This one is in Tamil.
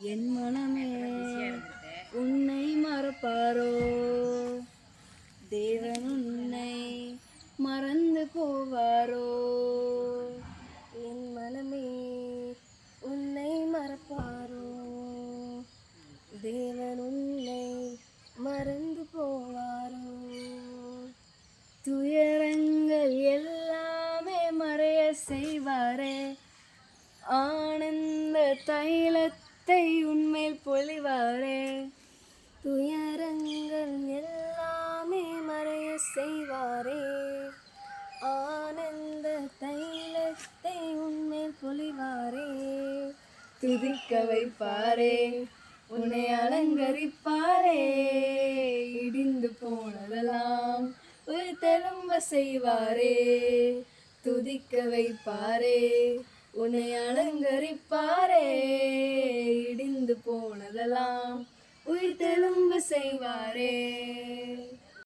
என் மனமே உன்னை மறப்பாரோ? தேவன் உன்னை மறந்து போவாரோ? என் மனமே உன்னை மறப்பாரோ? தேவன் உன்னை மறந்து போவாரோ? துயரங்கள் எல்லாமே மறைய செய்வாரே, ஆனந்த தைலத்தை உன்மேல் பொழிவாரே. துயரங்கள் எல்லாமே மறைய செய்வாரே, ஆனந்த தைலத்தை உன்மேல் பொழிவாரே. துதிக்க வைப்பாரே, உன்னை அலங்கரிப்பாரே. இடிந்து போனதெல்லாம் உயிர்த்தெழும்ப செய்வாரே. துதிக்க வைப்பாரே, உன்னை அலங்கரிப்பாரே. இடிந்து போனதெல்லாம் உயிர்த்தெழும்ப செய்வாரே.